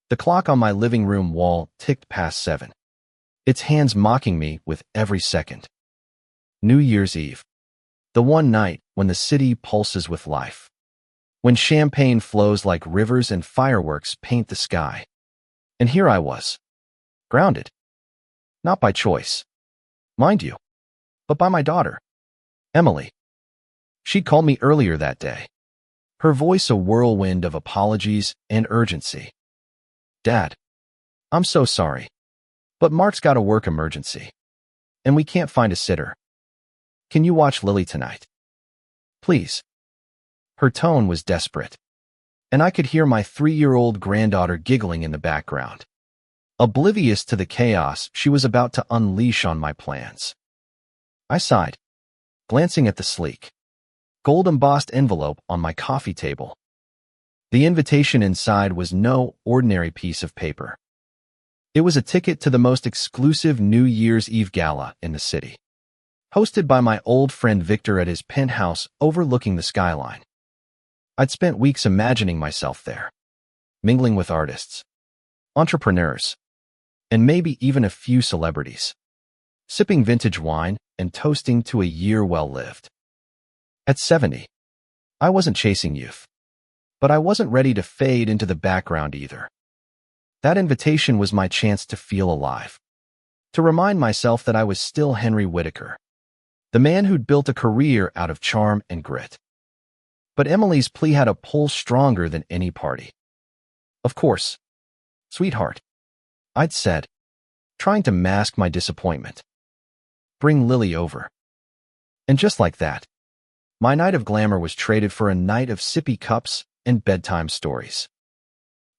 The clock on my living room wall ticked past 7, its hands mocking me with every second. New Year's Eve. The one night when the city pulses with life. When champagne flows like rivers and fireworks paint the sky. And here I was. Grounded. Not by choice, mind you, but by my daughter, Emily. She called me earlier that day, her voice a whirlwind of apologies and urgency. Dad, I'm so sorry, but Mark's got a work emergency, and we can't find a sitter. Can you watch Lily tonight? Please. Her tone was desperate, and I could hear my 3-year-old granddaughter giggling in the background, oblivious to the chaos she was about to unleash on my plans. I sighed, glancing at the sleek, gold-embossed envelope on my coffee table. The invitation inside was no ordinary piece of paper. It was a ticket to the most exclusive New Year's Eve gala in the city, hosted by my old friend Victor at his penthouse overlooking the skyline. I'd spent weeks imagining myself there, mingling with artists, entrepreneurs, and maybe even a few celebrities, sipping vintage wine and toasting to a year well lived. At 70, I wasn't chasing youth, but I wasn't ready to fade into the background either. That invitation was my chance to feel alive, to remind myself that I was still Henry Whitaker, the man who'd built a career out of charm and grit. But Emily's plea had a pull stronger than any party. Of course, sweetheart, I'd said, trying to mask my disappointment. Bring Lily over. And just like that, my night of glamour was traded for a night of sippy cups and bedtime stories.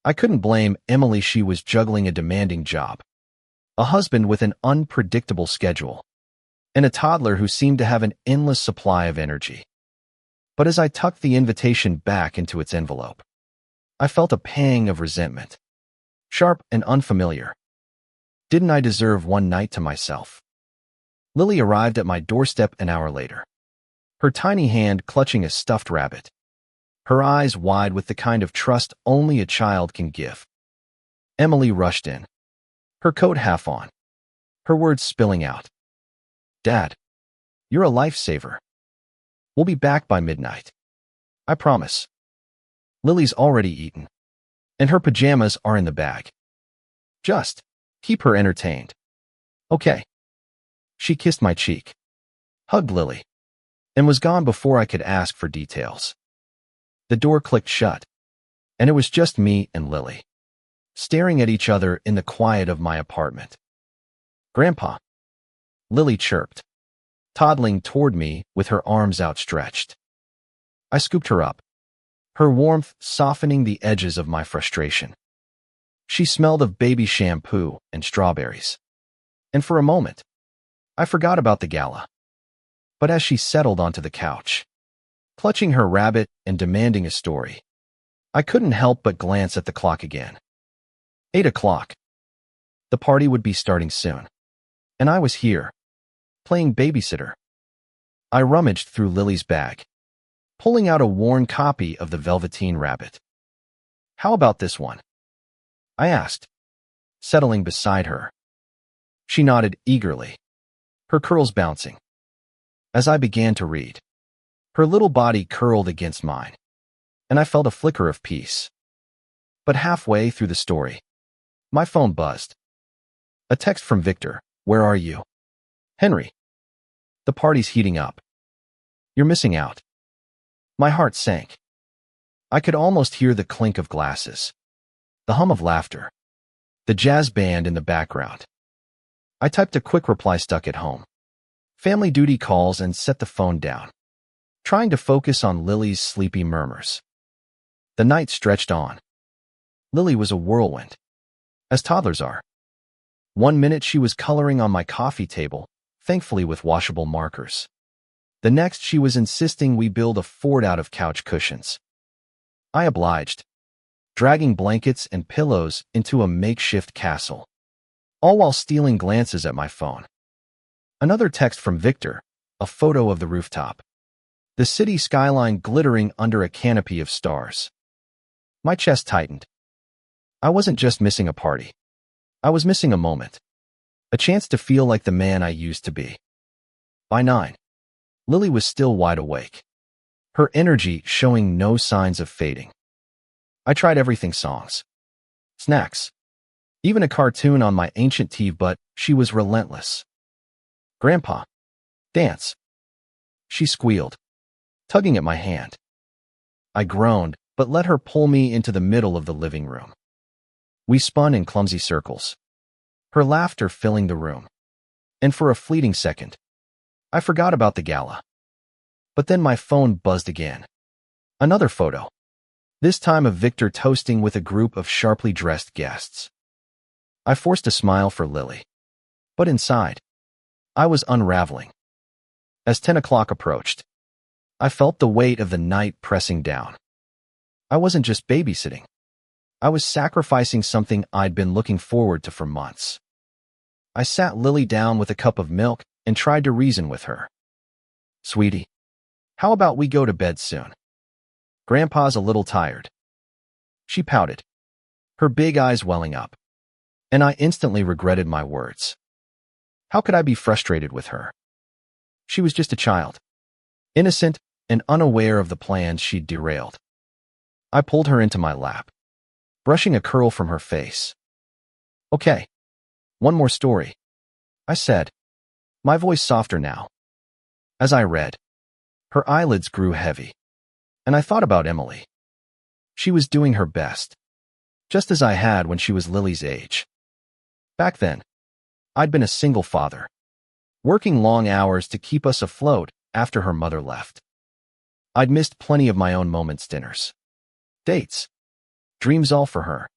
I couldn't blame Emily. She was juggling a demanding job, a husband with an unpredictable schedule, and a toddler who seemed to have an endless supply of energy. But as I tucked the invitation back into its envelope, I felt a pang of resentment. Sharp and unfamiliar. Didn't I deserve one night to myself? Lily arrived at my doorstep an hour later, her tiny hand clutching a stuffed rabbit, her eyes wide with the kind of trust only a child can give. Emily rushed in, her coat half on, her words spilling out. Dad, you're a lifesaver. We'll be back by midnight. I promise. Lily's already eaten, and her pajamas are in the bag. Just keep her entertained. Okay. She kissed my cheek, hugged Lily, and was gone before I could ask for details. The door clicked shut, and it was just me and Lily, staring at each other in the quiet of my apartment. Grandpa, Lily chirped, toddling toward me with her arms outstretched. I scooped her up, her warmth softening the edges of my frustration. She smelled of baby shampoo and strawberries, and for a moment, I forgot about the gala. But as she settled onto the couch, clutching her rabbit and demanding a story, I couldn't help but glance at the clock again. 8 o'clock. The party would be starting soon, and I was here, playing babysitter. I rummaged through Lily's bag, pulling out a worn copy of the Velveteen Rabbit. How about this one? I asked, settling beside her. She nodded eagerly, her curls bouncing. As I began to read, her little body curled against mine, and I felt a flicker of peace. But halfway through the story, my phone buzzed. A text from Victor. Where are you? Henry. The party's heating up. You're missing out. My heart sank. I could almost hear the clink of glasses, the hum of laughter, the jazz band in the background. I typed a quick reply stuck at home. Family duty calls and set the phone down, trying to focus on Lily's sleepy murmurs. The night stretched on. Lily was a whirlwind, as toddlers are. One minute she was coloring on my coffee table, thankfully with washable markers. The next she was insisting we build a fort out of couch cushions. I obliged, dragging blankets and pillows into a makeshift castle, all while stealing glances at my phone. Another text from Victor, a photo of the rooftop, the city skyline glittering under a canopy of stars. My chest tightened. I wasn't just missing a party. I was missing a moment. A chance to feel like the man I used to be. By 9, Lily was still wide awake, her energy showing no signs of fading. I tried everything: songs, snacks, even a cartoon on my ancient TV, but she was relentless. "Grandpa, dance," she squealed, tugging at my hand. I groaned, but let her pull me into the middle of the living room. We spun in clumsy circles, her laughter filling the room. And for a fleeting second, I forgot about the gala. But then my phone buzzed again. Another photo. This time of Victor toasting with a group of sharply dressed guests. I forced a smile for Lily. But inside, I was unraveling. As 10 o'clock approached, I felt the weight of the night pressing down. I wasn't just babysitting. I was sacrificing something I'd been looking forward to for months. I sat Lily down with a cup of milk and tried to reason with her. "Sweetie, how about we go to bed soon? Grandpa's a little tired." She pouted, her big eyes welling up, and I instantly regretted my words. How could I be frustrated with her? She was just a child, innocent and unaware of the plans she'd derailed. I pulled her into my lap, brushing a curl from her face. "Okay, one more story," I said, my voice softer now. As I read, her eyelids grew heavy, and I thought about Emily. She was doing her best, just as I had when she was Lily's age. Back then, I'd been a single father, working long hours to keep us afloat after her mother left. I'd missed plenty of my own moments: dinners, dates, dreams, all for her.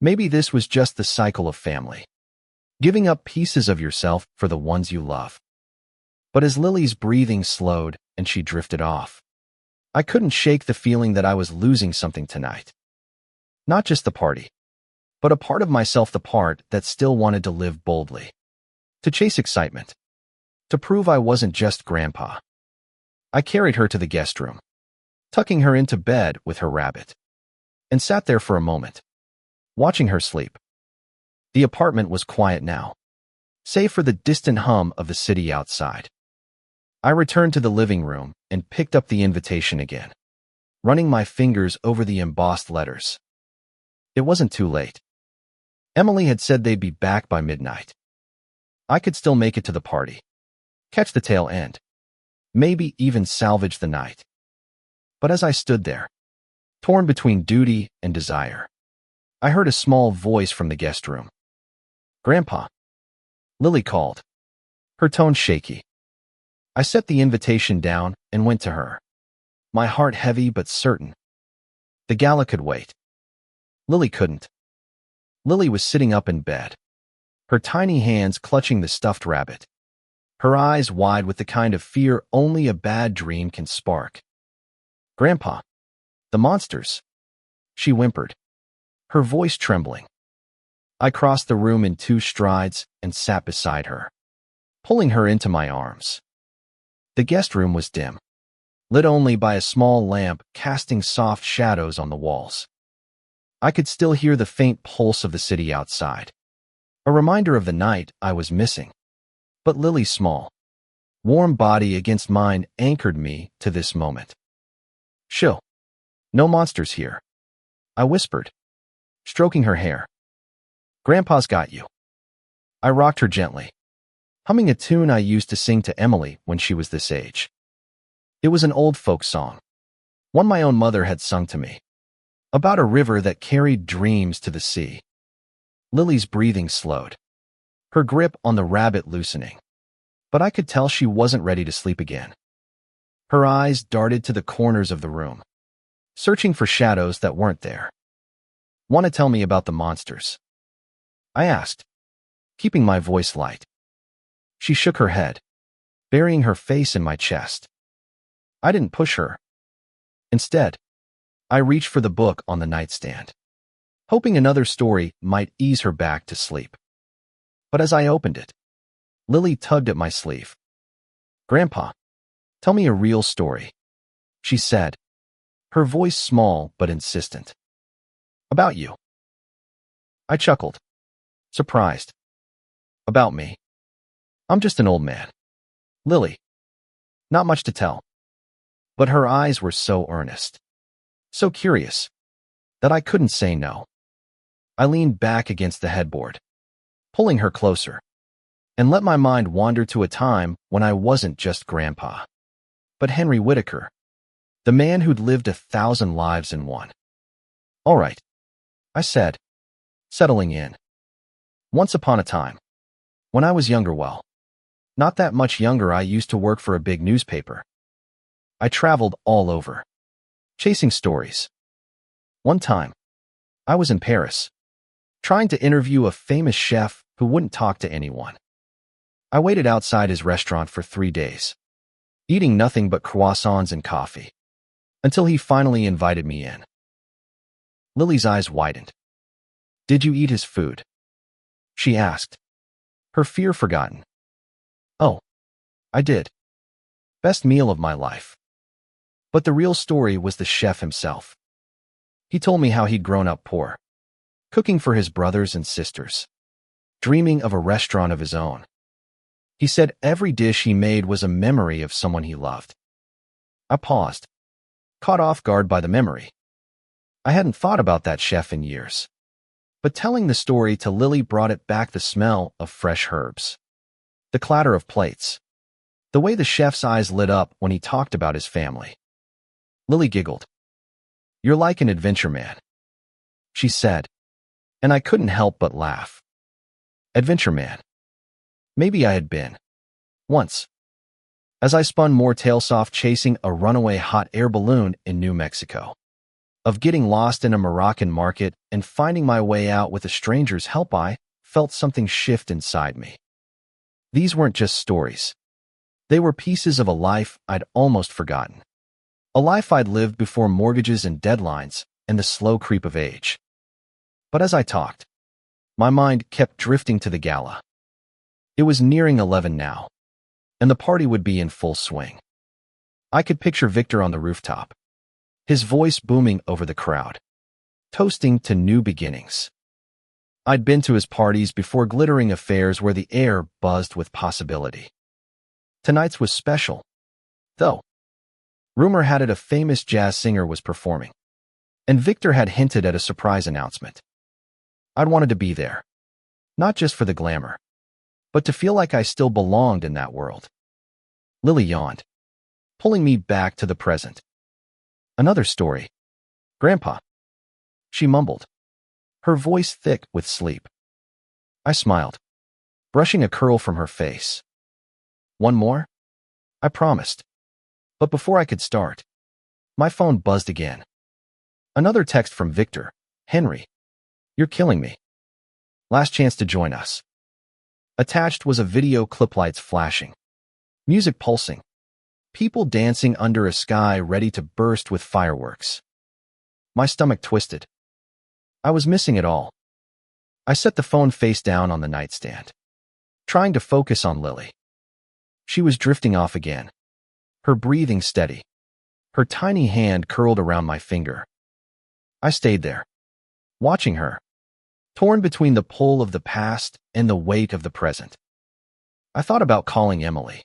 Maybe this was just the cycle of family, giving up pieces of yourself for the ones you love. But as Lily's breathing slowed and she drifted off, I couldn't shake the feeling that I was losing something tonight. Not just the party, but a part of myself, the part that still wanted to live boldly, to chase excitement, to prove I wasn't just grandpa. I carried her to the guest room, tucking her into bed with her rabbit, and sat there for a moment, watching her sleep. The apartment was quiet now, save for the distant hum of the city outside. I returned to the living room and picked up the invitation again, running my fingers over the embossed letters. It wasn't too late. Emily had said they'd be back by midnight. I could still make it to the party, catch the tail end, maybe even salvage the night. But as I stood there, torn between duty and desire, I heard a small voice from the guest room. "Grandpa," Lily called, her tone shaky. I set the invitation down and went to her, my heart heavy but certain. The gala could wait. Lily couldn't. Lily was sitting up in bed, her tiny hands clutching the stuffed rabbit, her eyes wide with the kind of fear only a bad dream can spark. "Grandpa, the monsters," she whimpered, her voice trembling. I crossed the room in 2 strides and sat beside her, pulling her into my arms. The guest room was dim, lit only by a small lamp casting soft shadows on the walls. I could still hear the faint pulse of the city outside, a reminder of the night I was missing. But Lily's small, warm body against mine anchored me to this moment. "Shh, no monsters here," I whispered, stroking her hair. "Grandpa's got you." I rocked her gently, humming a tune I used to sing to Emily when she was this age. It was an old folk song, one my own mother had sung to me, about a river that carried dreams to the sea. Lily's breathing slowed, her grip on the rabbit loosening, but I could tell she wasn't ready to sleep again. Her eyes darted to the corners of the room, searching for shadows that weren't there. "Want to tell me about the monsters?" I asked, keeping my voice light. She shook her head, burying her face in my chest. I didn't push her. Instead, I reached for the book on the nightstand, hoping another story might ease her back to sleep. But as I opened it, Lily tugged at my sleeve. "Grandpa, tell me a real story," she said, her voice small but insistent. "About you." I chuckled, surprised. About me. I'm just an old man. Lily. Not much to tell. But her eyes were so earnest, so curious, that I couldn't say no. I leaned back against the headboard, pulling her closer, and let my mind wander to a time when I wasn't just Grandpa, but Henry Whitaker, the man who'd lived 1,000 lives in one. All right, I said, settling in. Once upon a time, when I was younger, well, not that much younger, I used to work for a big newspaper. I traveled all over, chasing stories. One time, I was in Paris, trying to interview a famous chef who wouldn't talk to anyone. I waited outside his restaurant for 3 days, eating nothing but croissants and coffee, until he finally invited me in. Lily's eyes widened. Did you eat his food? She asked, her fear forgotten. Oh, I did. Best meal of my life. But the real story was the chef himself. He told me how he'd grown up poor, cooking for his brothers and sisters, dreaming of a restaurant of his own. He said every dish he made was a memory of someone he loved. I paused, caught off guard by the memory. I hadn't thought about that chef in years. But telling the story to Lily brought it back, the smell of fresh herbs, the clatter of plates, the way the chef's eyes lit up when he talked about his family. Lily giggled. You're like an adventure man, she said, and I couldn't help but laugh. Adventure man. Maybe I had been. Once. As I spun more tales off chasing a runaway hot air balloon in New Mexico, of getting lost in a Moroccan market and finding my way out with a stranger's help, I felt something shift inside me. These weren't just stories. They were pieces of a life I'd almost forgotten. A life I'd lived before mortgages and deadlines and the slow creep of age. But as I talked, my mind kept drifting to the gala. It was nearing 11 now, and the party would be in full swing. I could picture Victor on the rooftop, his voice booming over the crowd, toasting to new beginnings. I'd been to his parties before, glittering affairs where the air buzzed with possibility. Tonight's was special, though. Rumor had it a famous jazz singer was performing, and Victor had hinted at a surprise announcement. I'd wanted to be there, not just for the glamour, but to feel like I still belonged in that world. Lily yawned, pulling me back to the present. Another story. Grandpa, she mumbled, her voice thick with sleep. I smiled, brushing a curl from her face. One more? I promised. But before I could start, my phone buzzed again. Another text from Victor. Henry, you're killing me. Last chance to join us. Attached was a video clip, lights flashing, music pulsing, people dancing under a sky ready to burst with fireworks. My stomach twisted. I was missing it all. I set the phone face down on the nightstand, trying to focus on Lily. She was drifting off again, her breathing steady, her tiny hand curled around my finger. I stayed there, watching her, torn between the pull of the past and the weight of the present. I thought about calling Emily,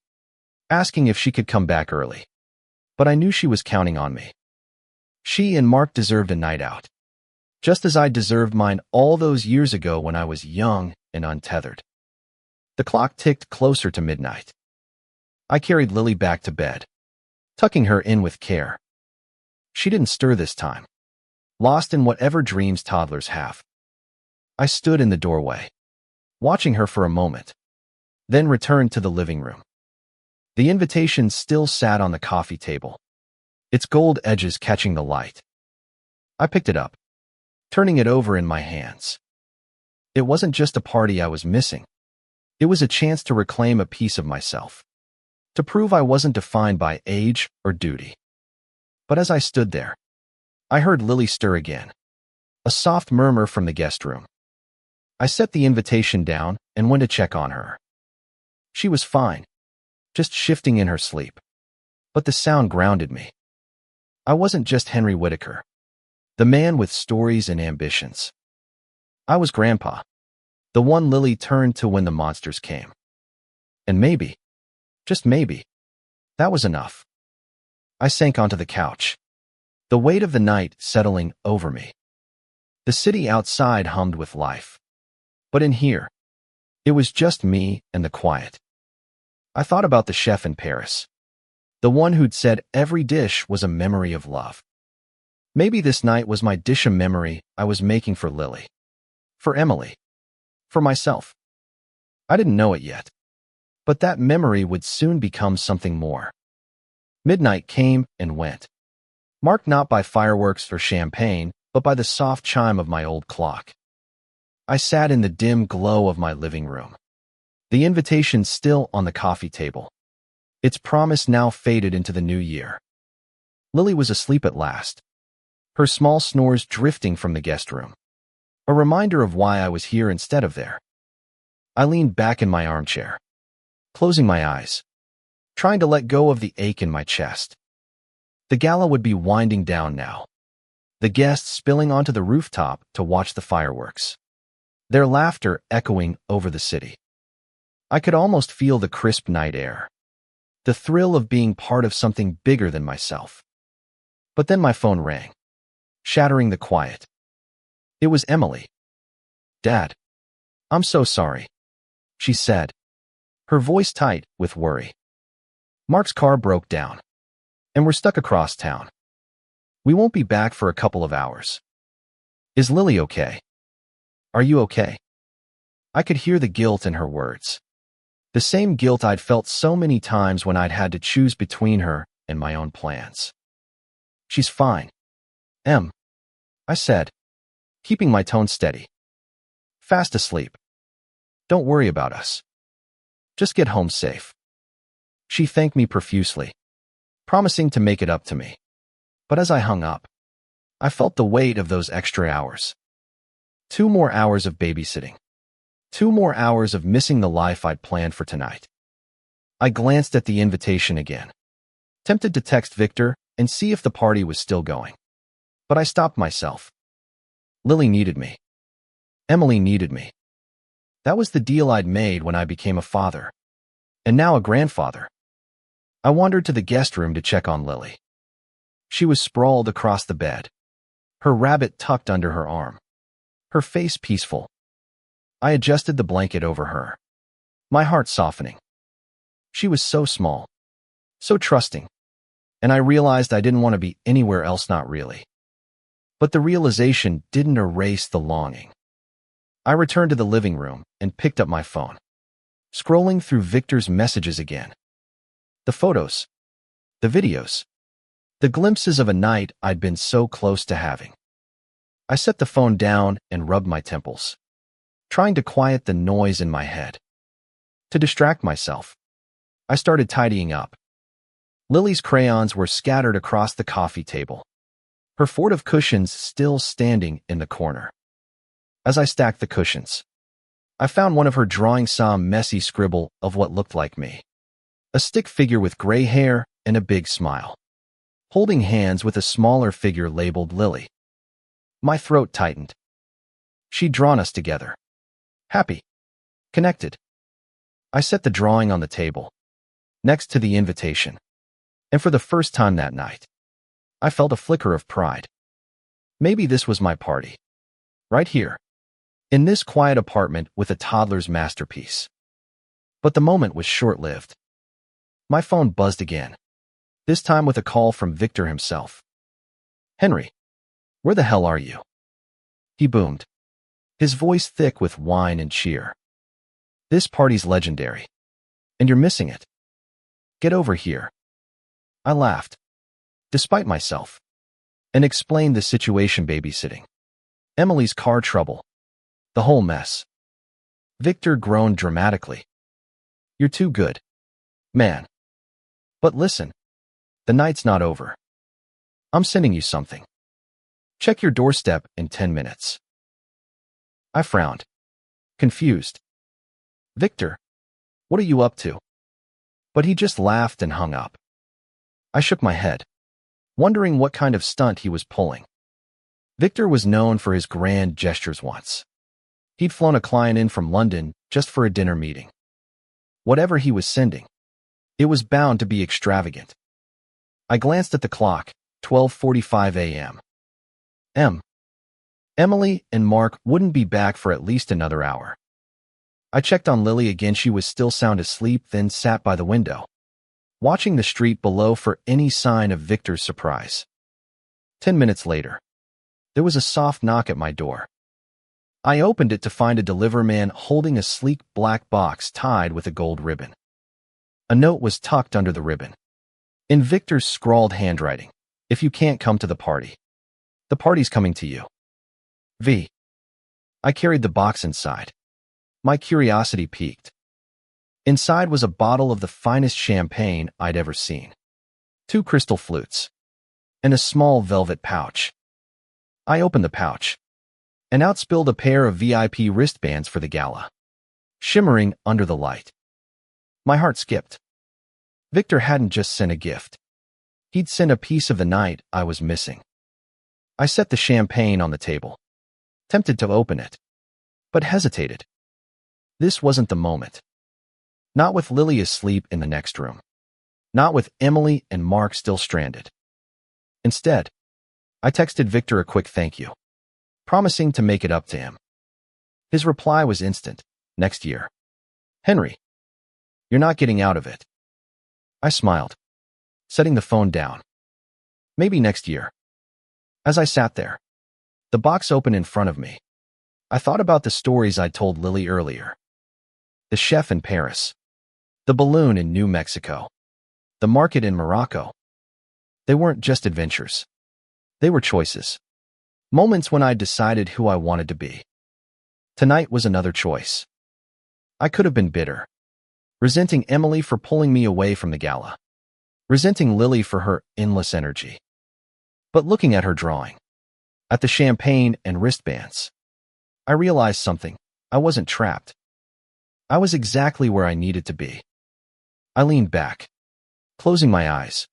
asking if she could come back early, but I knew she was counting on me. She and Mark deserved a night out, just as I deserved mine all those years ago when I was young and untethered. The clock ticked closer to midnight. I carried Lily back to bed, tucking her in with care. She didn't stir this time, lost in whatever dreams toddlers have. I stood in the doorway, watching her for a moment, then returned to the living room. The invitation still sat on the coffee table, its gold edges catching the light. I picked it up, turning it over in my hands. It wasn't just a party I was missing. It was a chance to reclaim a piece of myself, to prove I wasn't defined by age or duty. But as I stood there, I heard Lily stir again, a soft murmur from the guest room. I set the invitation down and went to check on her. She was fine, just shifting in her sleep. But the sound grounded me. I wasn't just Henry Whitaker, the man with stories and ambitions. I was Grandpa, the one Lily turned to when the monsters came. And maybe, just maybe, that was enough. I sank onto the couch, the weight of the night settling over me. The city outside hummed with life. But in here, it was just me and the quiet. I thought about the chef in Paris, the one who'd said every dish was a memory of love. Maybe this night was my dish of memory I was making for Lily, for Emily, for myself. I didn't know it yet, but that memory would soon become something more. Midnight came and went, marked not by fireworks or champagne, but by the soft chime of my old clock. I sat in the dim glow of my living room, the invitation still on the coffee table. Its promise now faded into the new year. Lily was asleep at last, her small snores drifting from the guest room, a reminder of why I was here instead of there. I leaned back in my armchair, closing my eyes, trying to let go of the ache in my chest. The gala would be winding down now, the guests spilling onto the rooftop to watch the fireworks, their laughter echoing over the city. I could almost feel the crisp night air, the thrill of being part of something bigger than myself. But then my phone rang, shattering the quiet. It was Emily. "Dad, I'm so sorry," she said, her voice tight with worry. "Mark's car broke down, and we're stuck across town. We won't be back for a couple of hours. Is Lily okay? Are you okay?" I could hear the guilt in her words, the same guilt I'd felt so many times when I'd had to choose between her and my own plans. "She's fine, Em," I said, keeping my tone steady. "Fast asleep. Don't worry about us. Just get home safe." She thanked me profusely, promising to make it up to me. But as I hung up, I felt the weight of those extra hours. 2 more hours of babysitting. 2 more hours of missing the life I'd planned for tonight. I glanced at the invitation again, tempted to text Victor and see if the party was still going. But I stopped myself. Lily needed me. Emily needed me. That was the deal I'd made when I became a father, and now a grandfather. I wandered to the guest room to check on Lily. She was sprawled across the bed, her rabbit tucked under her arm, her face peaceful. I adjusted the blanket over her, my heart softening. She was so small, so trusting, and I realized I didn't want to be anywhere else, not really. But the realization didn't erase the longing. I returned to the living room and picked up my phone, scrolling through Victor's messages again. The photos, the videos, the glimpses of a night I'd been so close to having. I set the phone down and rubbed my temples, trying to quiet the noise in my head. To distract myself, I started tidying up. Lily's crayons were scattered across the coffee table, her fort of cushions still standing in the corner. As I stacked the cushions, I found one of her drawings, some messy scribble of what looked like me. A stick figure with gray hair and a big smile, holding hands with a smaller figure labeled Lily. My throat tightened. She'd drawn us together, happy, connected. I set the drawing on the table, next to the invitation, and for the first time that night, I felt a flicker of pride. Maybe this was my party, right here, in this quiet apartment with a toddler's masterpiece. But the moment was short-lived. My phone buzzed again, this time with a call from Victor himself. "Henry, where the hell are you?" he boomed, his voice thick with wine and cheer. "This party's legendary, and you're missing it. Get over here." I laughed, despite myself, and explained the situation: babysitting, Emily's car trouble, the whole mess. Victor groaned dramatically. "You're too good, man. But listen, the night's not over. I'm sending you something. Check your doorstep in 10 minutes. I frowned, confused. "Victor, what are you up to?" But he just laughed and hung up. I shook my head, wondering what kind of stunt he was pulling. Victor was known for his grand gestures once. He'd flown a client in from London just for a dinner meeting. Whatever he was sending, it was bound to be extravagant. I glanced at the clock, 12:45 a.m. Emily and Mark wouldn't be back for at least another hour. I checked on Lily again. She was still sound asleep, then sat by the window, watching the street below for any sign of Victor's surprise. 10 minutes later, there was a soft knock at my door. I opened it to find a delivery man holding a sleek black box tied with a gold ribbon. A note was tucked under the ribbon. In Victor's scrawled handwriting, "If you can't come to the party's coming to you. V." I carried the box inside. My curiosity piqued. Inside was a bottle of the finest champagne I'd ever seen, 2 crystal flutes, and a small velvet pouch. I opened the pouch, and out spilled a pair of VIP wristbands for the gala, shimmering under the light. My heart skipped. Victor hadn't just sent a gift. He'd sent a piece of the night I was missing. I set the champagne on the table, tempted to open it, but hesitated. This wasn't the moment. Not with Lily asleep in the next room. Not with Emily and Mark still stranded. Instead, I texted Victor a quick thank you, promising to make it up to him. His reply was instant. "Next year. Henry, you're not getting out of it." I smiled, setting the phone down. Maybe next year. As I sat there, the box open in front of me, I thought about the stories I'd told Lily earlier. The chef in Paris, the balloon in New Mexico, the market in Morocco. They weren't just adventures. They were choices. Moments when I'd decided who I wanted to be. Tonight was another choice. I could have been bitter, resenting Emily for pulling me away from the gala, resenting Lily for her endless energy. But looking at her drawing, at the champagne and wristbands, I realized something. I wasn't trapped. I was exactly where I needed to be. I leaned back, closing my eyes,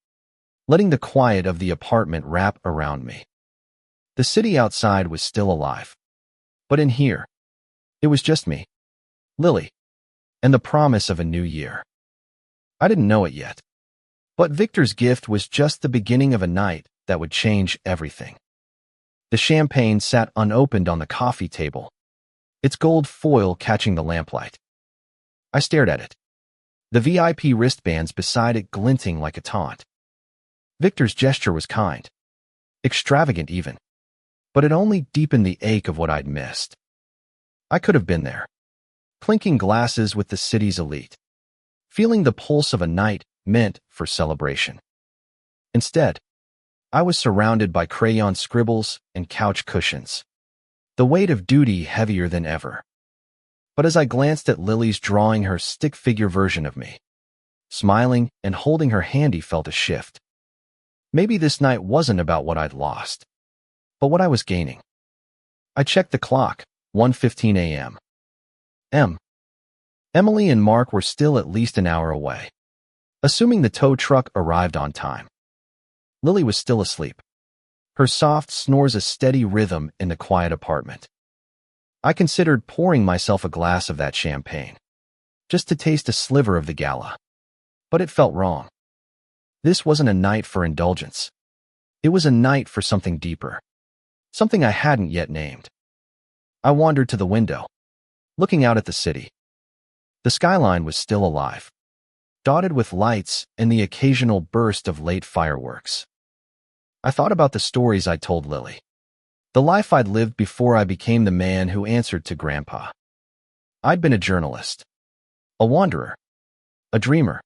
letting the quiet of the apartment wrap around me. The city outside was still alive, but in here, it was just me, Lily, and the promise of a new year. I didn't know it yet, but Victor's gift was just the beginning of a night that would change everything. The champagne sat unopened on the coffee table, its gold foil catching the lamplight. I stared at it, the VIP wristbands beside it glinting like a taunt. Victor's gesture was kind, extravagant even, but it only deepened the ache of what I'd missed. I could have been there, clinking glasses with the city's elite, feeling the pulse of a night meant for celebration. Instead, I was surrounded by crayon scribbles and couch cushions, the weight of duty heavier than ever. But as I glanced at Lily's drawing her stick figure version of me, smiling and holding her hand, he felt a shift. Maybe this night wasn't about what I'd lost, but what I was gaining. I checked the clock, 1:15 a.m. Emily and Mark were still at least an hour away, assuming the tow truck arrived on time. Lily was still asleep, her soft snores a steady rhythm in the quiet apartment. I considered pouring myself a glass of that champagne, just to taste a sliver of the gala. But it felt wrong. This wasn't a night for indulgence. It was a night for something deeper, something I hadn't yet named. I wandered to the window, looking out at the city. The skyline was still alive, dotted with lights and the occasional burst of late fireworks. I thought about the stories I told Lily, the life I'd lived before I became the man who answered to Grandpa. I'd been a journalist, a wanderer, a dreamer.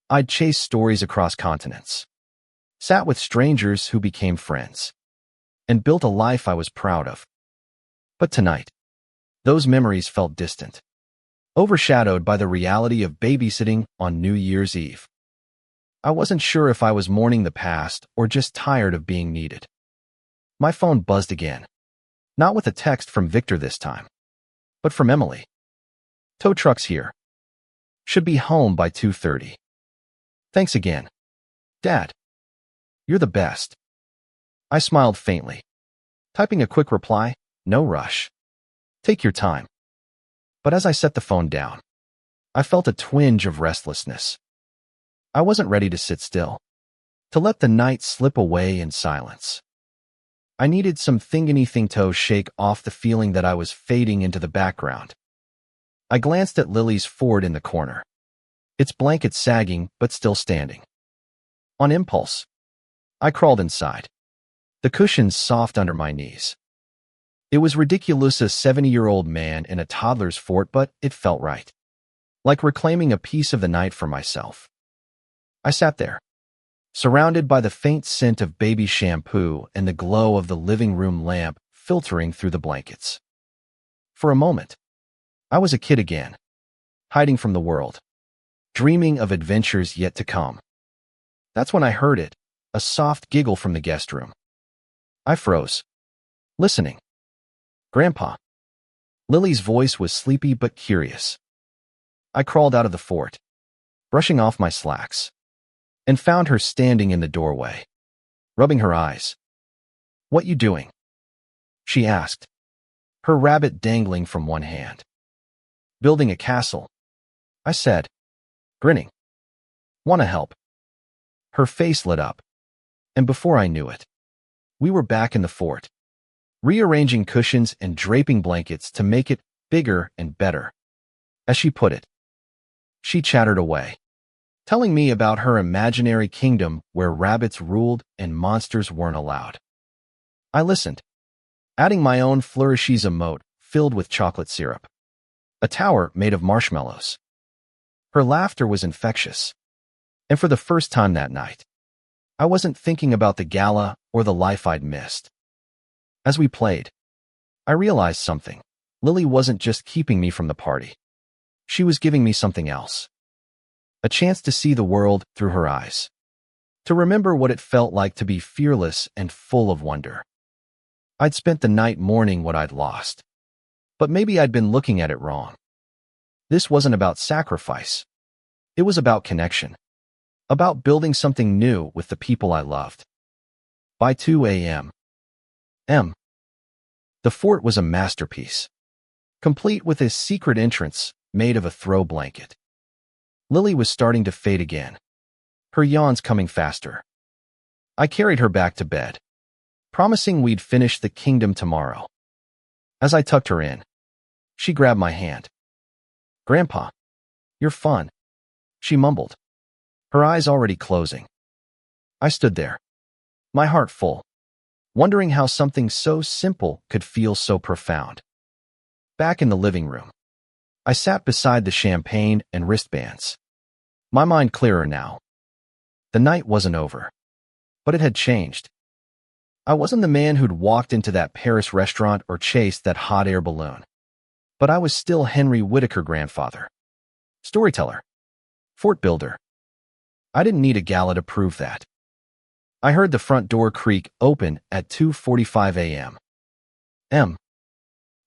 I'd chased stories across continents, sat with strangers who became friends, and built a life I was proud of. But tonight, those memories felt distant, overshadowed by the reality of babysitting on New Year's Eve. I wasn't sure if I was mourning the past or just tired of being needed. My phone buzzed again, not with a text from Victor this time, but from Emily. "Tow truck's here. Should be home by 2:30. Thanks again, Dad. You're the best." I smiled faintly, typing a quick reply, "No rush. Take your time. But as I set the phone down, I felt a twinge of restlessness. I wasn't ready to sit still, to let the night slip away in silence. I needed some thingany-thing to shake off the feeling that I was fading into the background. I glanced at Lily's Ford in the corner, its blanket sagging but still standing. On impulse, I crawled inside, the cushions soft under my knees. It was ridiculous, a 70-year-old man in a toddler's fort, but it felt right, like reclaiming a piece of the night for myself. I sat there, surrounded by the faint scent of baby shampoo and the glow of the living room lamp filtering through the blankets. For a moment, I was a kid again, hiding from the world, dreaming of adventures yet to come. That's when I heard it, a soft giggle from the guest room. I froze, listening. Grandpa. Lily's voice was sleepy but curious. I crawled out of the fort, brushing off my slacks, and found her standing in the doorway, rubbing her eyes. "What you doing?" she asked, her rabbit dangling from one hand. "Building a castle," I said, grinning. "Wanna help?" Her face lit up, and before I knew it, we were back in the fort, rearranging cushions and draping blankets to make it bigger and better. As she put it, she chattered away, telling me about her imaginary kingdom where rabbits ruled and monsters weren't allowed. I listened, adding my own flourishes, a moat filled with chocolate syrup, a tower made of marshmallows. Her laughter was infectious, and for the first time that night, I wasn't thinking about the gala or the life I'd missed. As we played, I realized something. Lily wasn't just keeping me from the party. She was giving me something else. A chance to see the world through her eyes, to remember what it felt like to be fearless and full of wonder. I'd spent the night mourning what I'd lost, but maybe I'd been looking at it wrong. This wasn't about sacrifice. It was about connection, about building something new with the people I loved. By 2 a.m., the fort was a masterpiece, complete with a secret entrance made of a throw blanket. Lily was starting to fade again, her yawns coming faster. I carried her back to bed, promising we'd finish the kingdom tomorrow. As I tucked her in, she grabbed my hand. "Grandpa, you're fun," she mumbled, her eyes already closing. I stood there, my heart full, wondering how something so simple could feel so profound. Back in the living room, I sat beside the champagne and wristbands, my mind clearer now. The night wasn't over, but it had changed. I wasn't the man who'd walked into that Paris restaurant or chased that hot air balloon, but I was still Henry Whitaker, grandfather, storyteller, fort builder. I didn't need a gala to prove that. I heard the front door creak open at 2:45 a.m.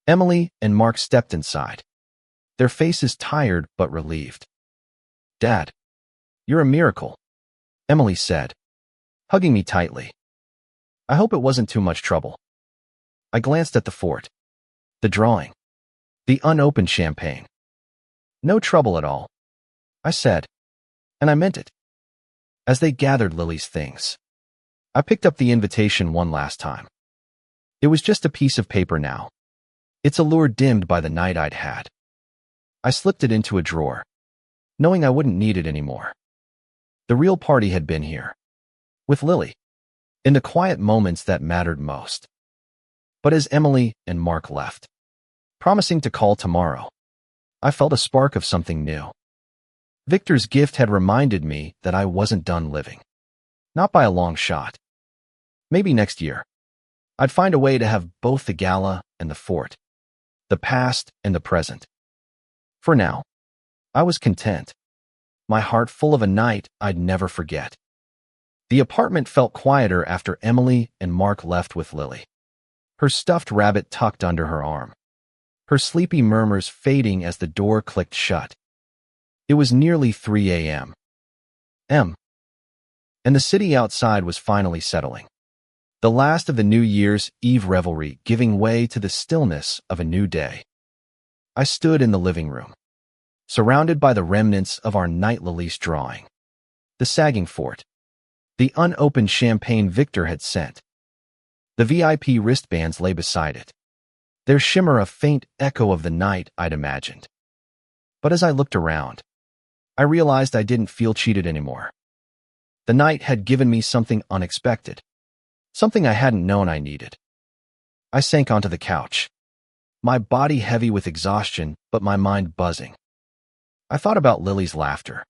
Emily and Mark stepped inside, their faces tired but relieved. "Dad, you're a miracle," Emily said, hugging me tightly. I hope it wasn't too much trouble. I glanced at the fort, the drawing, the unopened champagne. "No trouble at all," I said, and I meant it. As they gathered Lily's things, I picked up the invitation one last time. It was just a piece of paper now, its allure dimmed by the night I'd had. I slipped it into a drawer, knowing I wouldn't need it anymore. The real party had been here, with Lily, in the quiet moments that mattered most. But as Emily and Mark left, promising to call tomorrow, I felt a spark of something new. Victor's gift had reminded me that I wasn't done living. Not by a long shot. Maybe next year, I'd find a way to have both the gala and the fort, the past and the present. For now, I was content, my heart full of a night I'd never forget. The apartment felt quieter after Emily and Mark left with Lily, her stuffed rabbit tucked under her arm, her sleepy murmurs fading as the door clicked shut. It was nearly 3 a.m. And the city outside was finally settling, the last of the New Year's Eve revelry giving way to the stillness of a new day. I stood in the living room, surrounded by the remnants of our night Lily's drawing. The sagging fort. The unopened champagne Victor had sent. The VIP wristbands lay beside it, their shimmer a faint echo of the night I'd imagined. But as I looked around, I realized I didn't feel cheated anymore. The night had given me something unexpected, something I hadn't known I needed. I sank onto the couch, my body heavy with exhaustion, but my mind buzzing. I thought about Lily's laughter,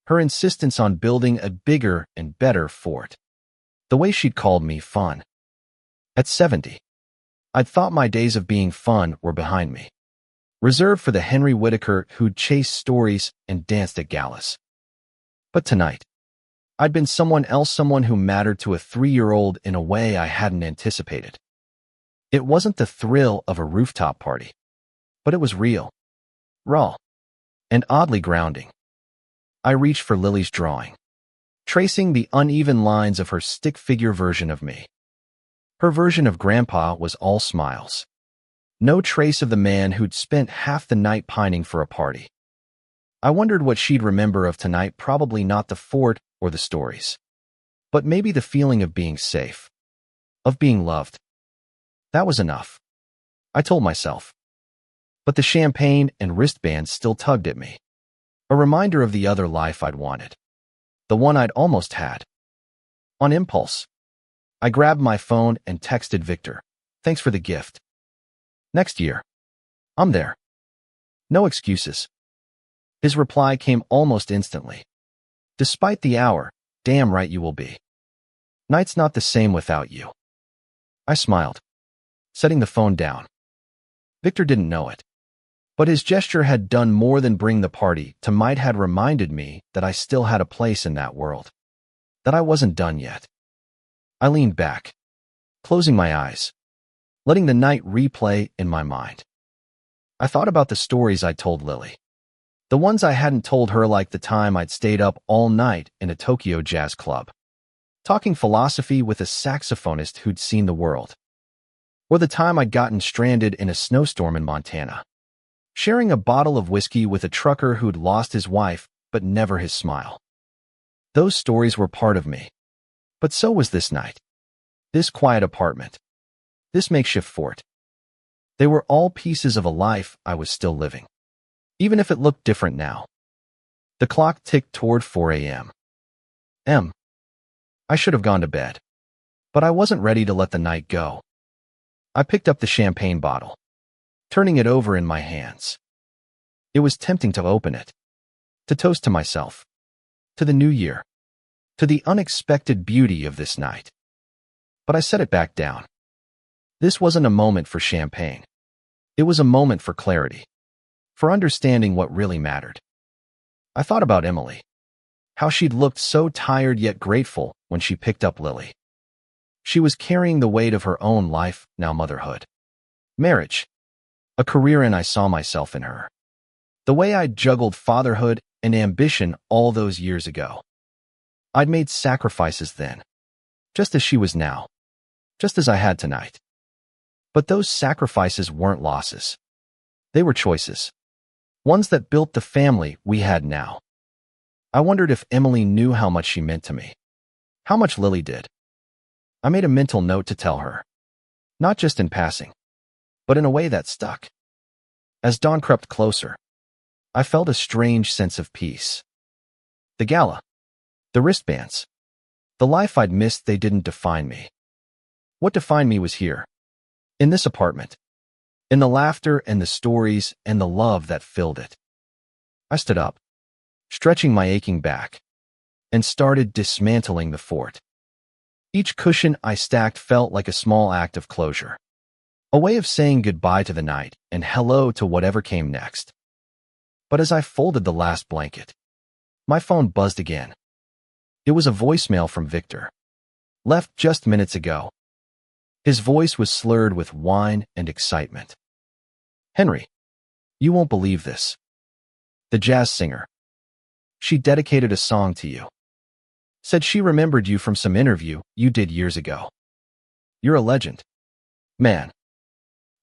her insistence on building a bigger and better fort, the way she'd called me fun. At 70, I'd thought my days of being fun were behind me, reserved for the Henry Whitaker who'd chased stories and danced at galas. But tonight, I'd been someone else, someone who mattered to a 3-year-old in a way I hadn't anticipated. It wasn't the thrill of a rooftop party, but it was real, raw, and oddly grounding. I reached for Lily's drawing, tracing the uneven lines of her stick figure version of me. Her version of Grandpa was all smiles. No trace of the man who'd spent half the night pining for a party. I wondered what she'd remember of tonight, probably not the fort or the stories, but maybe the feeling of being safe, of being loved. That was enough, I told myself. But the champagne and wristbands still tugged at me, a reminder of the other life I'd wanted, the one I'd almost had. On impulse, I grabbed my phone and texted Victor, "Thanks for the gift. Next year, I'm there. No excuses." His reply came almost instantly. "Despite the hour, damn right you will be. Night's not the same without you." I smiled, setting the phone down. Victor didn't know it, but his gesture had done more than bring the party to might, had reminded me that I still had a place in that world, that I wasn't done yet. I leaned back, closing my eyes, letting the night replay in my mind. I thought about the stories I told Lily, the ones I hadn't told her, like the time I'd stayed up all night in a Tokyo jazz club, talking philosophy with a saxophonist who'd seen the world, or the time I'd gotten stranded in a snowstorm in Montana, sharing a bottle of whiskey with a trucker who'd lost his wife but never his smile. Those stories were part of me, but so was this night, this quiet apartment, this makeshift fort. They were all pieces of a life I was still living, even if it looked different now. The clock ticked toward 4 a.m. I should have gone to bed, but I wasn't ready to let the night go. I picked up the champagne bottle, turning it over in my hands. It was tempting to open it, to toast to myself, to the new year, to the unexpected beauty of this night. But I set it back down. This wasn't a moment for champagne. It was a moment for clarity, for understanding what really mattered. I thought about Emily, how she'd looked so tired yet grateful when she picked up Lily. She was carrying the weight of her own life, now motherhood, marriage, a career, and I saw myself in her. The way I'd juggled fatherhood and ambition all those years ago. I'd made sacrifices then, just as she was now, just as I had tonight. But those sacrifices weren't losses. They were choices, ones that built the family we had now. I wondered if Emily knew how much she meant to me, how much Lily did. I made a mental note to tell her, not just in passing, but in a way that stuck. As dawn crept closer, I felt a strange sense of peace. The gala, the wristbands, the life I'd missed, they didn't define me. What defined me was here, in this apartment, in the laughter and the stories and the love that filled it. I stood up, stretching my aching back, and started dismantling the fort. Each cushion I stacked felt like a small act of closure, a way of saying goodbye to the night and hello to whatever came next. But as I folded the last blanket, my phone buzzed again. It was a voicemail from Victor, left just minutes ago. His voice was slurred with wine and excitement. "Henry, you won't believe this. The jazz singer. She dedicated a song to you. Said she remembered you from some interview you did years ago. You're a legend. Man.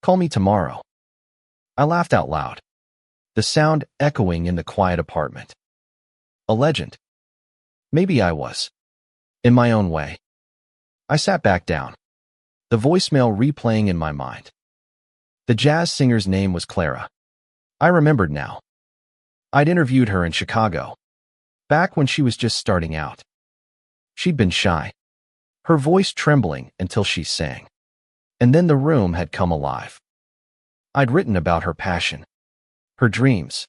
Call me tomorrow." I laughed out loud, the sound echoing in the quiet apartment. A legend. Maybe I was. In my own way. I sat back down, the voicemail replaying in my mind. The jazz singer's name was Clara. I remembered now. I'd interviewed her in Chicago, back when she was just starting out. She'd been shy, her voice trembling until she sang. And then the room had come alive. I'd written about her passion, her dreams.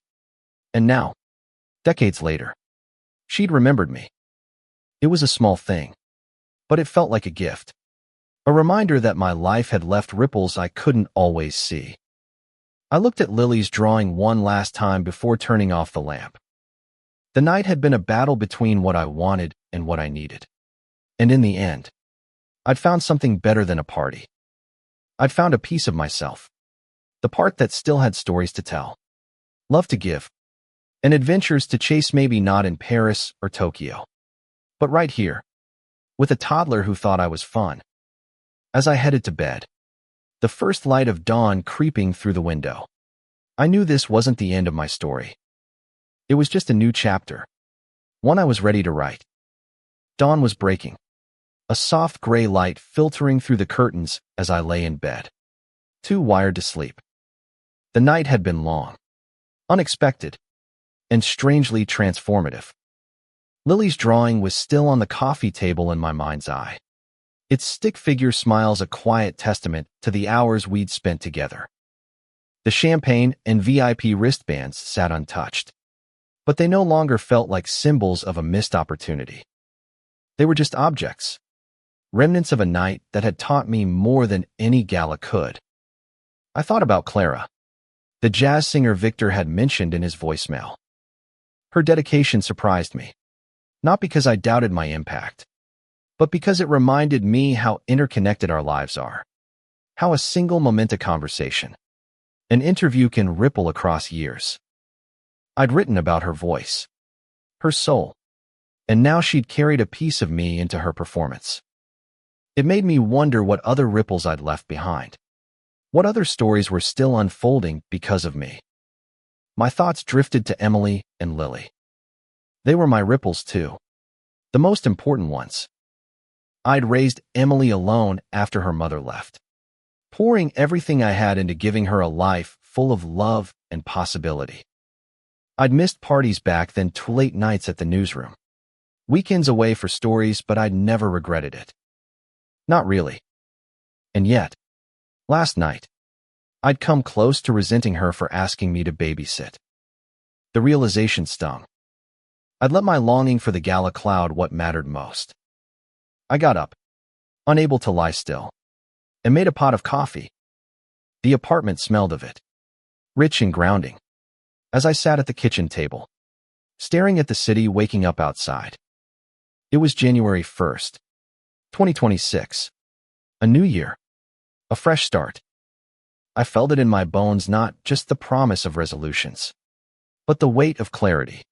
And now, decades later, she'd remembered me. It was a small thing, but it felt like a gift. A reminder that my life had left ripples I couldn't always see. I looked at Lily's drawing one last time before turning off the lamp. The night had been a battle between what I wanted and what I needed. And in the end, I'd found something better than a party. I'd found a piece of myself. The part that still had stories to tell, love to give, and adventures to chase, maybe not in Paris or Tokyo, but right here, with a toddler who thought I was fun. As I headed to bed, the first light of dawn creeping through the window, I knew this wasn't the end of my story. It was just a new chapter, one I was ready to write. Dawn was breaking, a soft gray light filtering through the curtains as I lay in bed, too wired to sleep. The night had been long, unexpected, and strangely transformative. Lily's drawing was still on the coffee table in my mind's eye. Its stick figure smiles a quiet testament to the hours we'd spent together. The champagne and VIP wristbands sat untouched, but they no longer felt like symbols of a missed opportunity. They were just objects, remnants of a night that had taught me more than any gala could. I thought about Clara, the jazz singer Victor had mentioned in his voicemail. Her dedication surprised me, not because I doubted my impact, but because it reminded me how interconnected our lives are, how a single momentous conversation, an interview can ripple across years. I'd written about her voice, her soul, and now she'd carried a piece of me into her performance. It made me wonder what other ripples I'd left behind, what other stories were still unfolding because of me. My thoughts drifted to Emily and Lily. They were my ripples too, the most important ones. I'd raised Emily alone after her mother left, pouring everything I had into giving her a life full of love and possibility. I'd missed parties back then, too late nights at the newsroom, weekends away for stories, but I'd never regretted it. Not really. And yet, last night, I'd come close to resenting her for asking me to babysit. The realization stung. I'd let my longing for the gala cloud what mattered most. I got up, unable to lie still, and made a pot of coffee. The apartment smelled of it, rich and grounding, as I sat at the kitchen table, staring at the city waking up outside. It was January 1st, 2026. A new year, a fresh start. I felt it in my bones, not just the promise of resolutions, but the weight of clarity.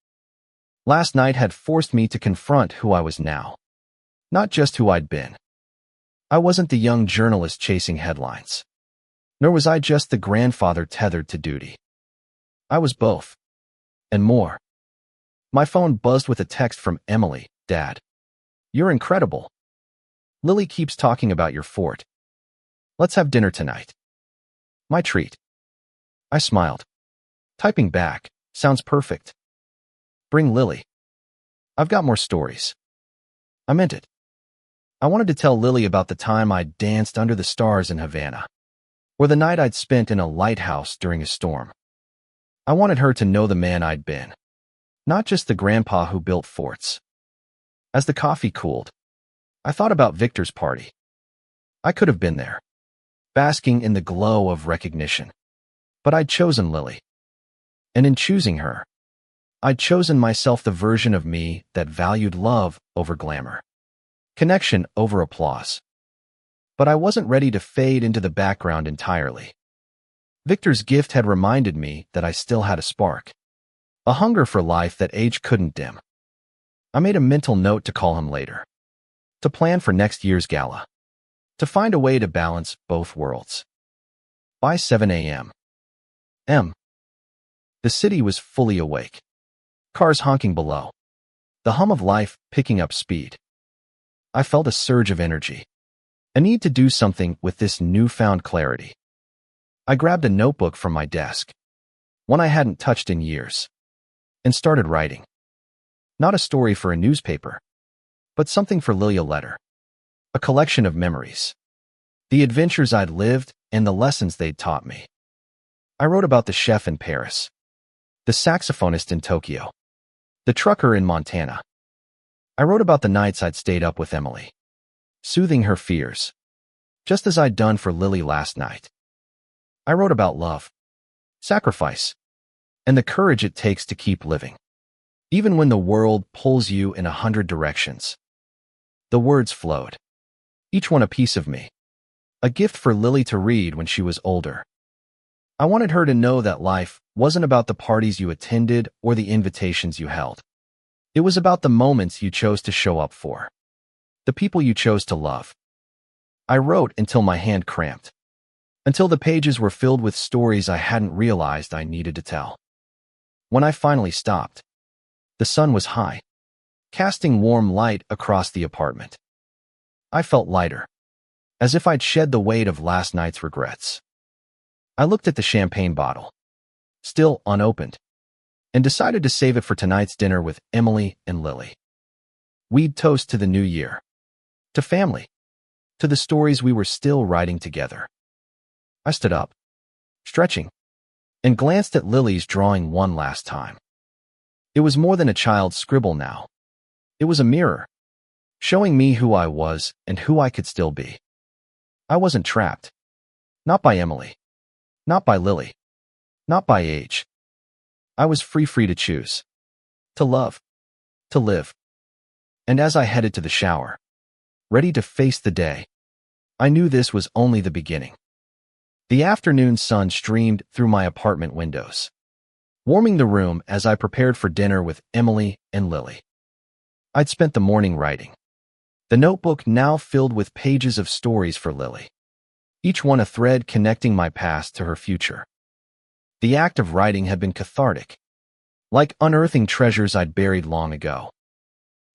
Last night had forced me to confront who I was now, not just who I'd been. I wasn't the young journalist chasing headlines, nor was I just the grandfather tethered to duty. I was both, and more. My phone buzzed with a text from Emily. "Dad, you're incredible. Lily keeps talking about your fort. Let's have dinner tonight." My treat. I smiled, typing back, "Sounds perfect. Bring Lily. I've got more stories." I meant it. I wanted to tell Lily about the time I'd danced under the stars in Havana, or the night I'd spent in a lighthouse during a storm. I wanted her to know the man I'd been, not just the grandpa who built forts. As the coffee cooled, I thought about Victor's party. I could have been there, basking in the glow of recognition, but I'd chosen Lily. And in choosing her, I'd chosen myself, the version of me that valued love over glamour, connection over applause. But I wasn't ready to fade into the background entirely. Victor's gift had reminded me that I still had a spark, a hunger for life that age couldn't dim. I made a mental note to call him later, to plan for next year's gala, to find a way to balance both worlds. By 7 a.m., M. The city was fully awake. Cars honking below. The hum of life picking up speed. I felt a surge of energy. A need to do something with this newfound clarity. I grabbed a notebook from my desk, one I hadn't touched in years, and started writing. Not a story for a newspaper, but something for Lilia Letter. A collection of memories. The adventures I'd lived and the lessons they'd taught me. I wrote about the chef in Paris, the saxophonist in Tokyo, the trucker in Montana. I wrote about the nights I'd stayed up with Emily, soothing her fears, just as I'd done for Lily last night. I wrote about love, sacrifice, and the courage it takes to keep living, even when the world pulls you in 100 directions. The words flowed, each one a piece of me, a gift for Lily to read when she was older. I wanted her to know that life wasn't about the parties you attended or the invitations you held. It was about the moments you chose to show up for, the people you chose to love. I wrote until my hand cramped, until the pages were filled with stories I hadn't realized I needed to tell. When I finally stopped, the sun was high, casting warm light across the apartment. I felt lighter, as if I'd shed the weight of last night's regrets. I looked at the champagne bottle, still unopened, and decided to save it for tonight's dinner with Emily and Lily. We'd toast to the new year, to family, to the stories we were still writing together. I stood up, stretching, and glanced at Lily's drawing one last time. It was more than a child's scribble now. It was a mirror, showing me who I was and who I could still be. I wasn't trapped. Not by Emily. Not by Lily. Not by age. I was free to choose. To love. To live. And as I headed to the shower, ready to face the day, I knew this was only the beginning. The afternoon sun streamed through my apartment windows, warming the room as I prepared for dinner with Emily and Lily. I'd spent the morning writing, the notebook now filled with pages of stories for Lily, each one a thread connecting my past to her future. The act of writing had been cathartic, like unearthing treasures I'd buried long ago.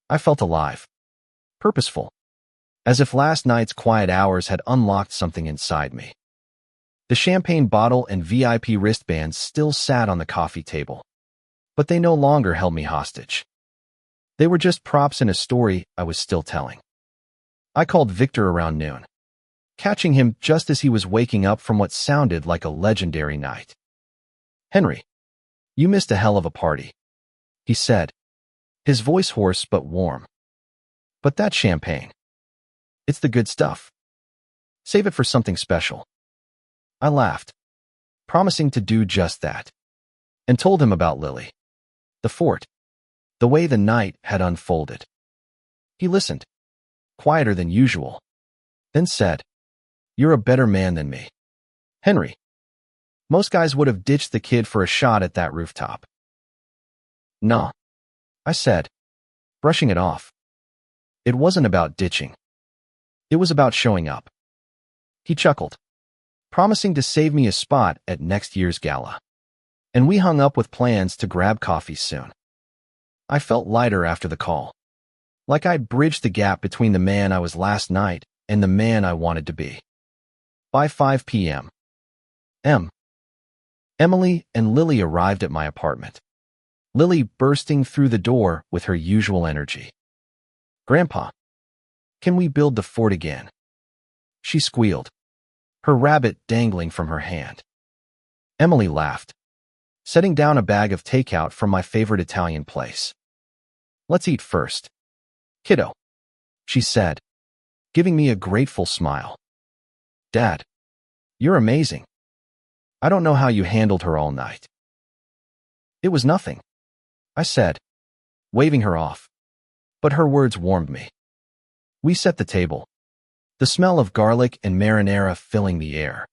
I felt alive, purposeful, as if last night's quiet hours had unlocked something inside me. The champagne bottle and VIP wristbands still sat on the coffee table, but they no longer held me hostage. They were just props in a story I was still telling. I called Victor around noon, catching him just as he was waking up from what sounded like a legendary night. "Henry, you missed a hell of a party," he said, his voice hoarse but warm. "But that champagne, it's the good stuff. Save it for something special." I laughed, promising to do just that, and told him about Lily, the fort, the way the night had unfolded. He listened, quieter than usual, then said, "You're a better man than me, Henry. Most guys would have ditched the kid for a shot at that rooftop." "Nah," I said, brushing it off. It wasn't about ditching. It was about showing up. He chuckled, promising to save me a spot at next year's gala, and we hung up with plans to grab coffee soon. I felt lighter after the call, like I'd bridged the gap between the man I was last night and the man I wanted to be. By 5 p.m., Emily and Lily arrived at my apartment, Lily bursting through the door with her usual energy. "Grandpa, can we build the fort again?" she squealed, her rabbit dangling from her hand. Emily laughed, setting down a bag of takeout from my favorite Italian place. "Let's eat first, kiddo," she said, giving me a grateful smile. "Dad, you're amazing. I don't know how you handled her all night." "It was nothing," I said, waving her off, but her words warmed me. We set the table, the smell of garlic and marinara filling the air.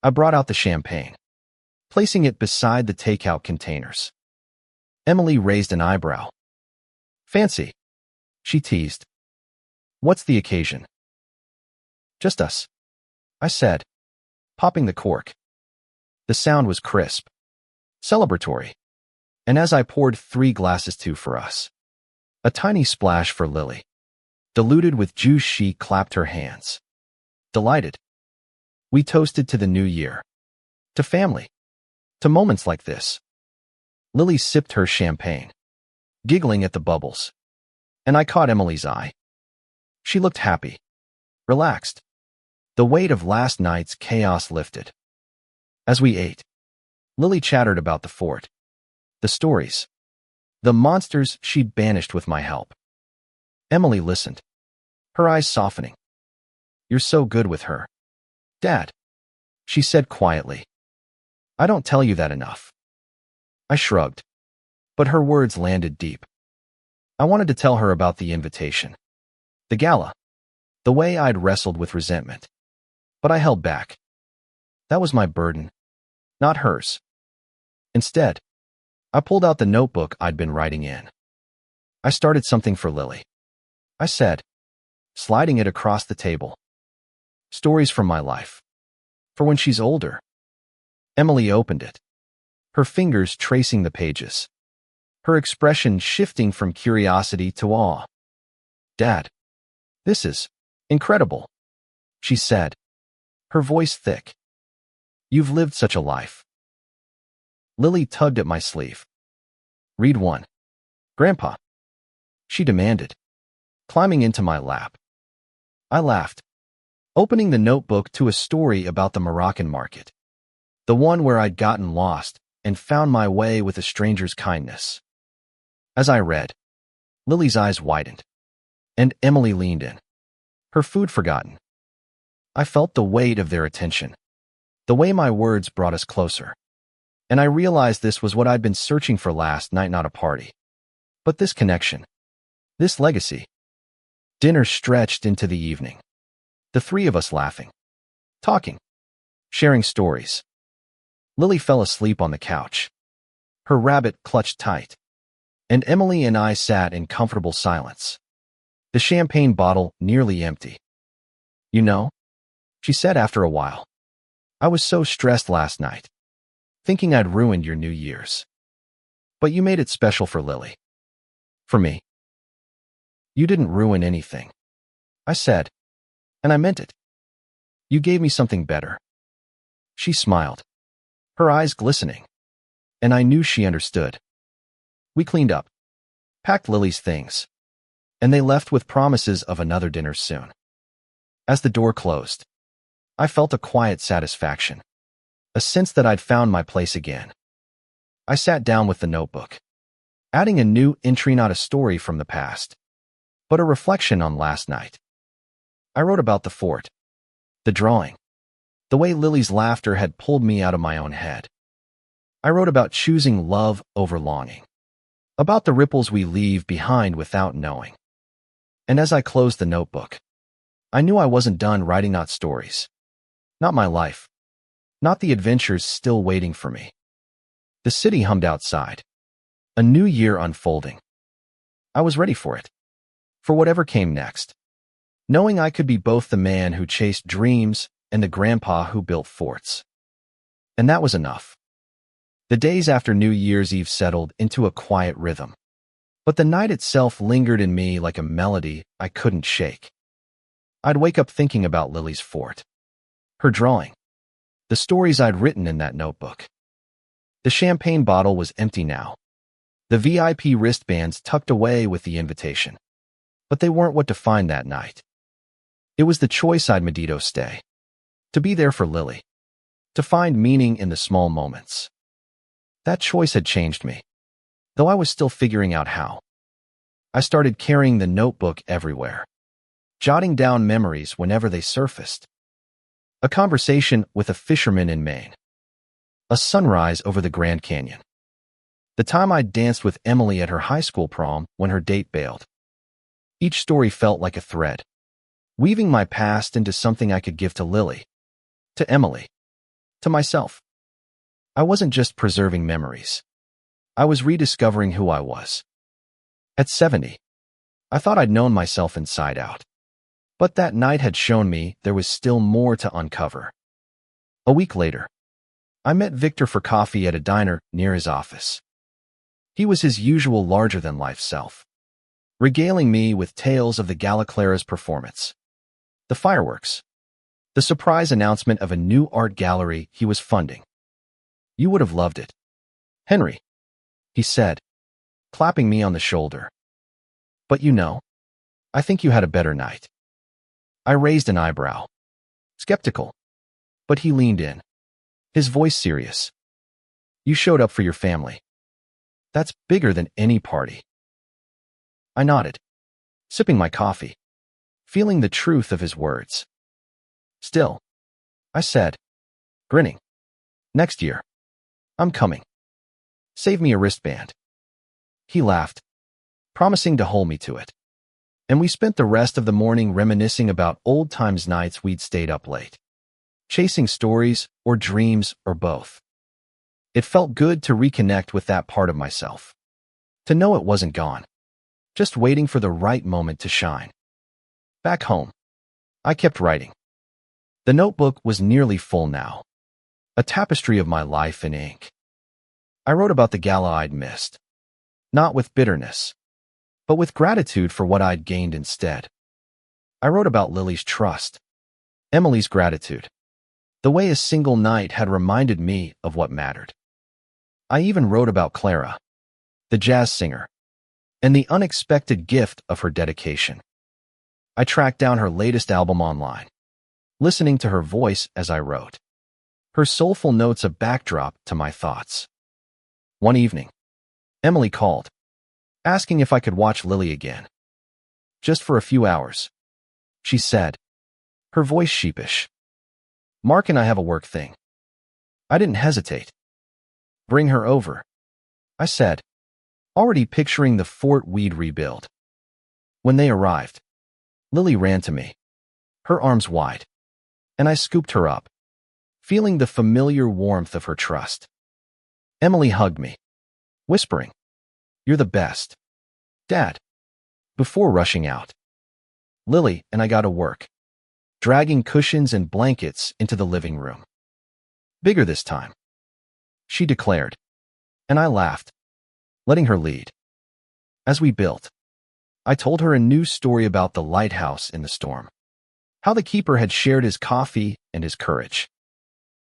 I brought out the champagne, placing it beside the takeout containers. Emily raised an eyebrow. "Fancy," she teased. "What's the occasion?" "Just us," I said, popping the cork. The sound was crisp, celebratory, and as I poured 3 glasses too for us, a tiny splash for Lily. Diluted with juice, she clapped her hands. Delighted. We toasted to the new year, to family, to moments like this. Lily sipped her champagne, giggling at the bubbles, and I caught Emily's eye. She looked happy, relaxed. The weight of last night's chaos lifted. As we ate, Lily chattered about the fort, the stories, the monsters she banished with my help. Emily listened, her eyes softening. "You're so good with her, Dad," she said quietly. "I don't tell you that enough." I shrugged, but her words landed deep. I wanted to tell her about the invitation, the gala, the way I'd wrestled with resentment. But I held back. That was my burden, not hers. Instead, I pulled out the notebook I'd been writing in. I started something for Lily, I said, sliding it across the table. Stories from my life, for when she's older. Emily opened it, her fingers tracing the pages, her expression shifting from curiosity to awe. "Dad, this is incredible," she said, her voice thick. "You've lived such a life." Lily tugged at my sleeve. "Read one, Grandpa," she demanded, climbing into my lap. I laughed, opening the notebook to a story about the Moroccan market, the one where I'd gotten lost and found my way with a stranger's kindness. As I read, Lily's eyes widened, and Emily leaned in, her food forgotten. I felt the weight of their attention, the way my words brought us closer. And I realized this was what I'd been searching for last night, not a party, but this connection, this legacy. Dinner stretched into the evening, the 3 of us laughing, talking, sharing stories. Lily fell asleep on the couch, her rabbit clutched tight, and Emily and I sat in comfortable silence, the champagne bottle nearly empty. "You know," she said after a while, "I was so stressed last night, thinking I'd ruined your New Year's. But you made it special for Lily. For me." "You didn't ruin anything," I said, and I meant it. "You gave me something better." She smiled, her eyes glistening, and I knew she understood. We cleaned up, packed Lily's things, and they left with promises of another dinner soon. As the door closed, I felt a quiet satisfaction, a sense that I'd found my place again. I sat down with the notebook, adding a new entry, not a story from the past, but a reflection on last night. I wrote about the fort, the drawing, the way Lily's laughter had pulled me out of my own head. I wrote about choosing love over longing, about the ripples we leave behind without knowing. And as I closed the notebook, I knew I wasn't done writing, not stories, not my life, not the adventures still waiting for me. The city hummed outside, a new year unfolding. I was ready for it, for whatever came next, knowing I could be both the man who chased dreams and the grandpa who built forts. And that was enough. The days after New Year's Eve settled into a quiet rhythm, but the night itself lingered in me like a melody I couldn't shake. I'd wake up thinking about Lily's fort, her drawing, the stories I'd written in that notebook. The champagne bottle was empty now, the VIP wristbands tucked away with the invitation. But they weren't what defined that night. It was the choice I'd made to stay, to be there for Lily, to find meaning in the small moments. That choice had changed me, though I was still figuring out how. I started carrying the notebook everywhere, jotting down memories whenever they surfaced. A conversation with a fisherman in Maine, a sunrise over the Grand Canyon, the time I danced with Emily at her high school prom when her date bailed. Each story felt like a thread, weaving my past into something I could give to Lily, to Emily, to myself. I wasn't just preserving memories. I was rediscovering who I was. At 70, I thought I'd known myself inside out. But that night had shown me there was still more to uncover. A week later, I met Victor for coffee at a diner near his office. He was his usual larger-than-life self, regaling me with tales of the Gala Clara's performance, the fireworks, the surprise announcement of a new art gallery he was funding. "You would have loved it, Henry," he said, clapping me on the shoulder. "But you know, I think you had a better night." I raised an eyebrow, skeptical, but he leaned in, his voice serious. "You showed up for your family. That's bigger than any party." I nodded, sipping my coffee, feeling the truth of his words. "Still," I said, grinning, "next year, I'm coming. Save me a wristband." He laughed, promising to hold me to it. And we spent the rest of the morning reminiscing about old times nights we'd stayed up late, chasing stories or dreams or both. It felt good to reconnect with that part of myself, to know it wasn't gone, just waiting for the right moment to shine. Back home, I kept writing. The notebook was nearly full now, a tapestry of my life in ink. I wrote about the gala I'd missed, not with bitterness, but with gratitude for what I'd gained instead. I wrote about Lily's trust, Emily's gratitude, the way a single night had reminded me of what mattered. I even wrote about Clara, the jazz singer, and the unexpected gift of her dedication. I tracked down her latest album online, listening to her voice as I wrote, her soulful notes a backdrop to my thoughts. One evening, Emily called, asking if I could watch Lily again. "Just for a few hours," she said, her voice sheepish. "Mark and I have a work thing." I didn't hesitate. "Bring her over," I said, already picturing the fort we'd rebuild. When they arrived, Lily ran to me, her arms wide, and I scooped her up, feeling the familiar warmth of her trust. Emily hugged me, whispering, "You're the best, Dad," before rushing out. Lily and I got to work, dragging cushions and blankets into the living room. "Bigger this time," she declared, and I laughed, letting her lead. As we built, I told her a new story about the lighthouse in the storm, how the keeper had shared his coffee and his courage.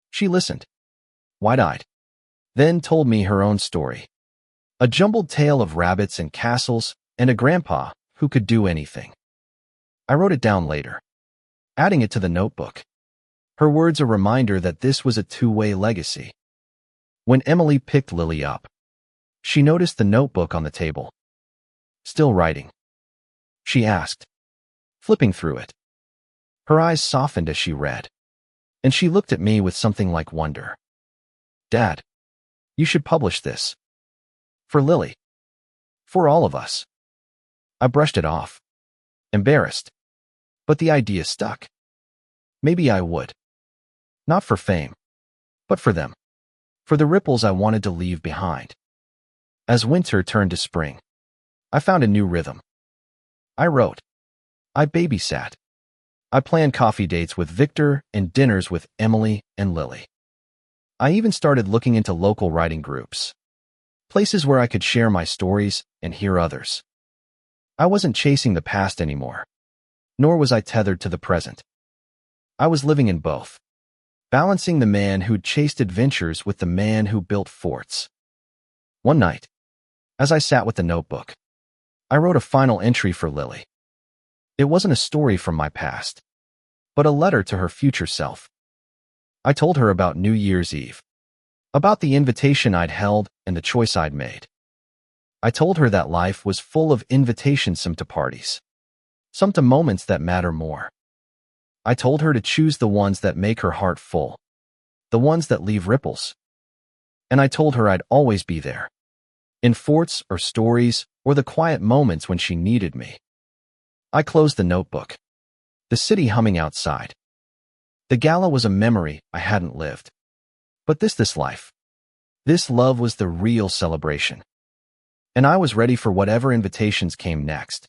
She listened, wide-eyed, then told me her own story, a jumbled tale of rabbits and castles and a grandpa who could do anything. I wrote it down later, adding it to the notebook, her words a reminder that this was a two-way legacy. When Emily picked Lily up, she noticed the notebook on the table. "Still writing?" she asked, flipping through it. Her eyes softened as she read, and she looked at me with something like wonder. "Dad, you should publish this. For Lily. For all of us." I brushed it off, embarrassed, but the idea stuck. Maybe I would. Not for fame, but for them, for the ripples I wanted to leave behind. As winter turned to spring, I found a new rhythm. I wrote. I babysat. I planned coffee dates with Victor and dinners with Emily and Lily. I even started looking into local writing groups, places where I could share my stories and hear others. I wasn't chasing the past anymore, nor was I tethered to the present. I was living in both, balancing the man who'd chased adventures with the man who built forts. One night, as I sat with the notebook, I wrote a final entry for Lily. It wasn't a story from my past, but a letter to her future self. I told her about New Year's Eve, about the invitation I'd held and the choice I'd made. I told her that life was full of invitations, some to parties, some to moments that matter more. I told her to choose the ones that make her heart full, the ones that leave ripples. And I told her I'd always be there, in forts or stories or the quiet moments when she needed me. I closed the notebook, the city humming outside. The gala was a memory I hadn't lived. But this life, this love was the real celebration. And I was ready for whatever invitations came next.